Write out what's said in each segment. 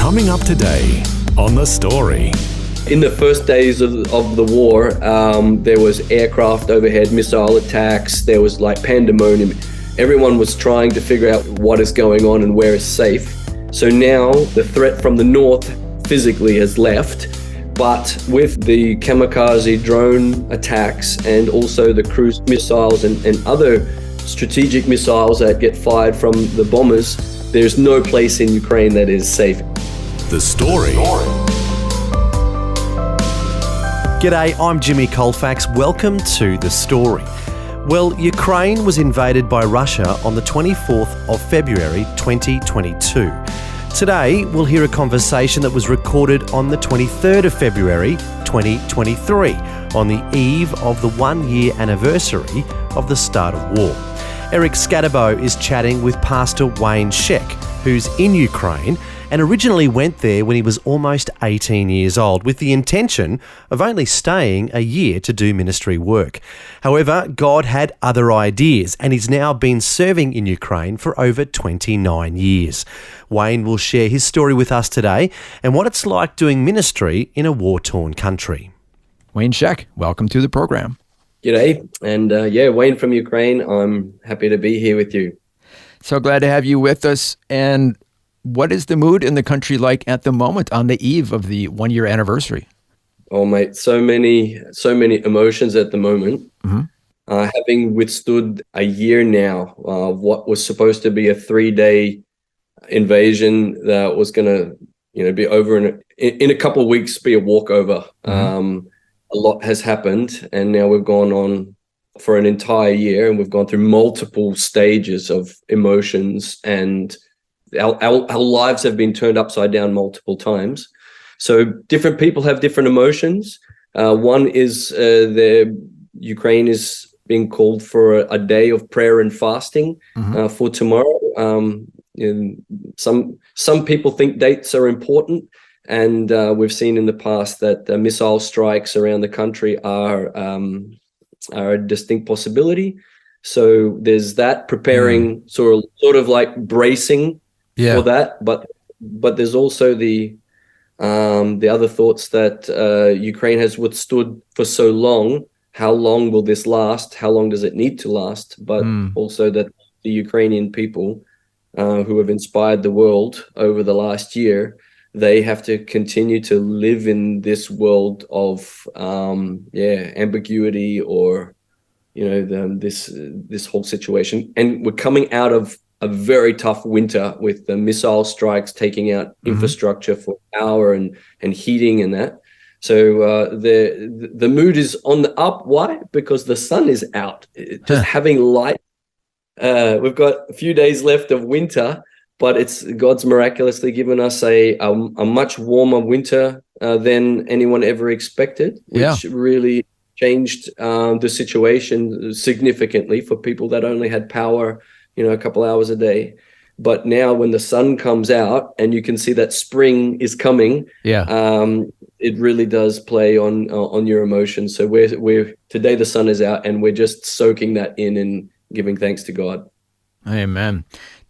Coming up today on The Story. In the first days of the war, there was aircraft overhead, missile attacks, there was like pandemonium. Everyone was trying to figure out what is going on and where is safe. So now the threat from the north physically has left, but with the kamikaze drone attacks and also the cruise missiles and other strategic missiles that get fired from the bombers, there's no place in Ukraine that is safe. The Story. G'day, I'm Jimmy Colefax. Welcome to The Story. Well, Ukraine was invaded by Russia on the 24th of February 2022. Today, we'll hear a conversation that was recorded on the 23rd of February 2023, on the eve of the one-year anniversary of the start of war. Eric Scatterbo is chatting with Pastor Wayne Zscheck, who's in Ukraine and originally went there when he was almost 18 years old with the intention of only staying a year to do ministry work. However, God had other ideas and he's now been serving in Ukraine for over 29 years. Wayne will share his story with us today and what it's like doing ministry in a war-torn country. Wayne Zscheck, welcome to the program. G'day, and Wayne from Ukraine. I'm happy to be here with you. So glad to have you with us. And what is the mood in the country like at the moment on the eve of the one-year anniversary? Oh, mate, so many emotions at the moment. Mm-hmm. Having withstood a year now of what was supposed to be a 3-day invasion that was going to, be over in a couple of weeks, be a walkover. Mm-hmm. A lot has happened, and now we've gone on for an entire year, and we've gone through multiple stages of emotions, and our lives have been turned upside down multiple times. So different people have different emotions. One is Ukraine is being called for a day of prayer and fasting for tomorrow. Some people think dates are important. And we've seen in the past that missile strikes around the country are a distinct possibility. So there's that, preparing, sort of like bracing for that. But there's also the other thoughts that Ukraine has withstood for so long. How long will this last? How long does it need to last? But also that the Ukrainian people who have inspired the world over the last year, they have to continue to live in this world of ambiguity, or this whole situation. And we're coming out of a very tough winter with the missile strikes taking out infrastructure for power and heating and that. So the mood is on the up. Why? Because the sun is out. Just having light. We've got a few days left of winter. But God's miraculously given us a much warmer winter than anyone ever expected, which really changed the situation significantly for people that only had power, a couple hours a day. But now when the sun comes out and you can see that spring is coming, it really does play on your emotions. So we're today the sun is out and we're just soaking that in and giving thanks to God. Amen.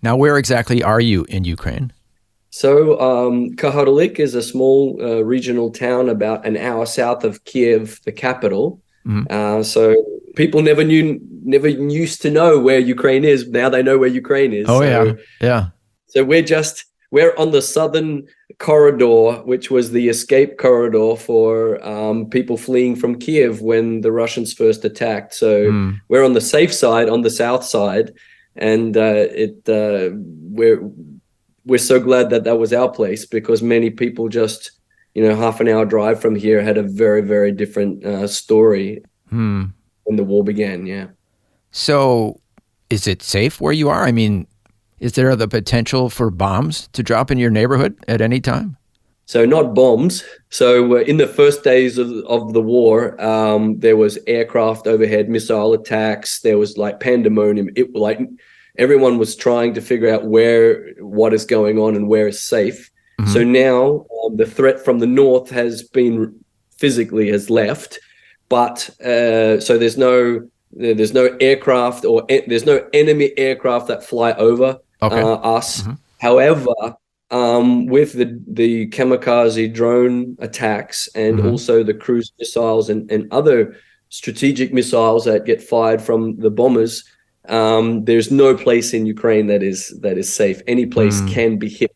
Now, where exactly are you in Ukraine? So Kaharlik is a small regional town about an hour south of Kiev, the capital. So people never used to know where Ukraine is. Now they know where Ukraine is. So we're on the southern corridor, which was the escape corridor for people fleeing from Kiev when the Russians first attacked. So we're on the safe side, on the south side. And we're so glad that was our place, because many people just, half an hour drive from here had a very, very different story when the war began. Yeah. So is it safe where you are? I mean, is there the potential for bombs to drop in your neighborhood at any time? So not bombs. So in the first days of the war, there was aircraft overhead, missile attacks. There was like pandemonium. Everyone was trying to figure out what is going on and where is safe. So now the threat from the north has left, but so there's no aircraft there's no enemy aircraft that fly over us. However, with the kamikaze drone attacks and also the cruise missiles and other strategic missiles that get fired from the bombers, there's no place in Ukraine that is safe. Any place can be hit.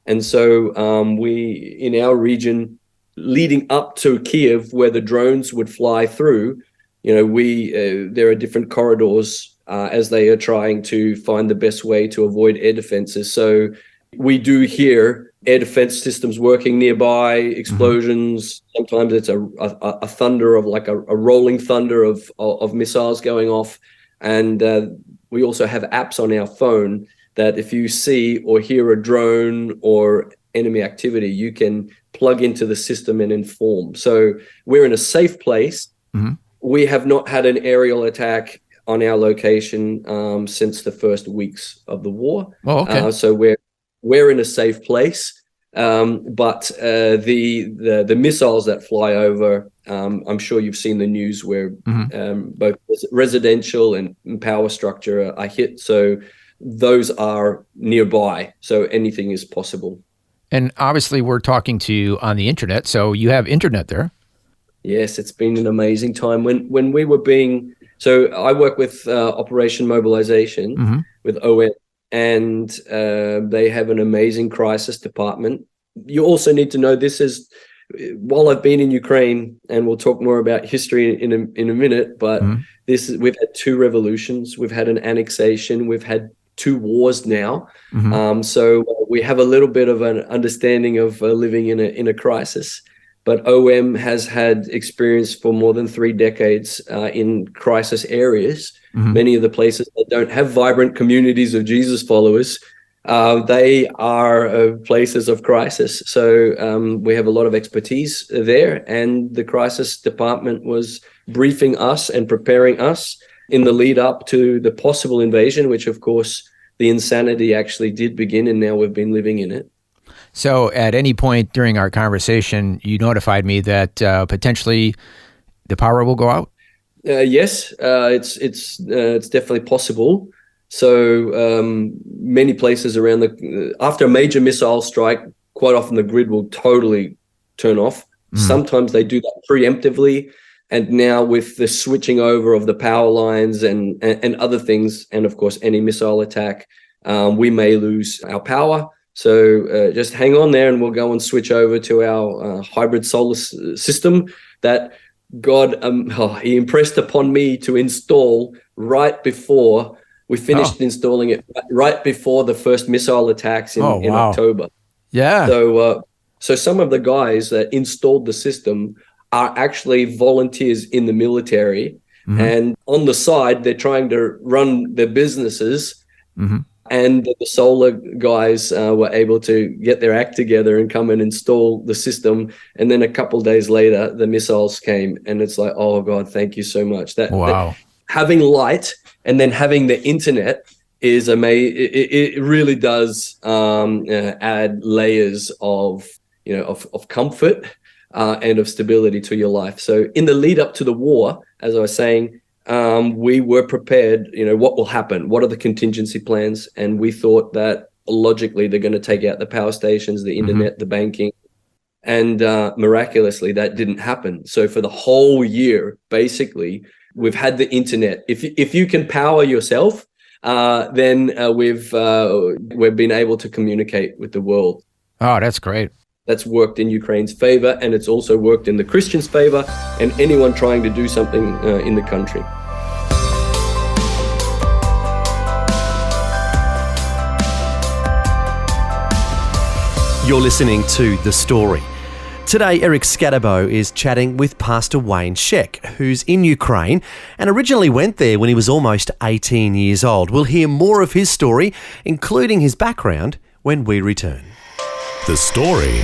And so we, in our region, leading up to Kiev, where the drones would fly through, there are different corridors as they are trying to find the best way to avoid air defenses. So we do hear air defense systems working nearby, explosions. Sometimes it's a thunder of like a rolling thunder of missiles going off. And we also have apps on our phone that if you see or hear a drone or enemy activity, you can plug into the system and inform. So we're in a safe place. We have not had an aerial attack on our location since the first weeks of the war. Oh, okay. So we're in a safe place. But the missiles that fly over, I'm sure you've seen the news where both residential and power structure are hit. So those are nearby. So anything is possible. And obviously we're talking to you on the internet, so you have internet there. Yes, it's been an amazing time. When we were so I work with Operation Mobilization with OM, and they have an amazing crisis department. You also need to know this is, while I've been in Ukraine, and we'll talk more about history in a minute, but we've had 2 revolutions, we've had an annexation, we've had 2 wars now. So we have a little bit of an understanding of living in a crisis. But OM has had experience for more than 3 decades in crisis areas. Many of the places that don't have vibrant communities of Jesus followers, they are places of crisis. So we have a lot of expertise there, and the crisis department was briefing us and preparing us in the lead up to the possible invasion, which of course the insanity actually did begin, and now we've been living in it. So at any point during our conversation, you notified me that potentially the power will go out? Yes, it's definitely possible. So many places around after a major missile strike, quite often the grid will totally turn off. Sometimes they do that preemptively. And now with the switching over of the power lines and other things, and of course any missile attack, we may lose our power. So just hang on there and we'll go and switch over to our hybrid solar system that God, he impressed upon me to install right before we finished installing it, right before the first missile attacks in October. Yeah. So some of the guys that installed the system are actually volunteers in the military, and on the side, they're trying to run their businesses. And the solar guys were able to get their act together and come and install the system. And then a couple of days later, the missiles came, and it's like, oh God, thank you so much. That having light and then having the internet is amazing. It really does add layers of comfort and of stability to your life. So in the lead up to the war, as I was saying, we were prepared, what will happen? What are the contingency plans? And we thought that logically they're going to take out the power stations, the internet, the banking, and miraculously that didn't happen. So for the whole year, basically, we've had the internet. If you can power yourself, then we've been able to communicate with the world. Oh, that's great. That's worked in Ukraine's favor, and it's also worked in the Christians' favor and anyone trying to do something in the country. You're listening to The Story. Today, Eric Scatterbo is chatting with Pastor Wayne Zscheck, who's in Ukraine and originally went there when he was almost 18 years old. We'll hear more of his story, including his background, when we return. The Story.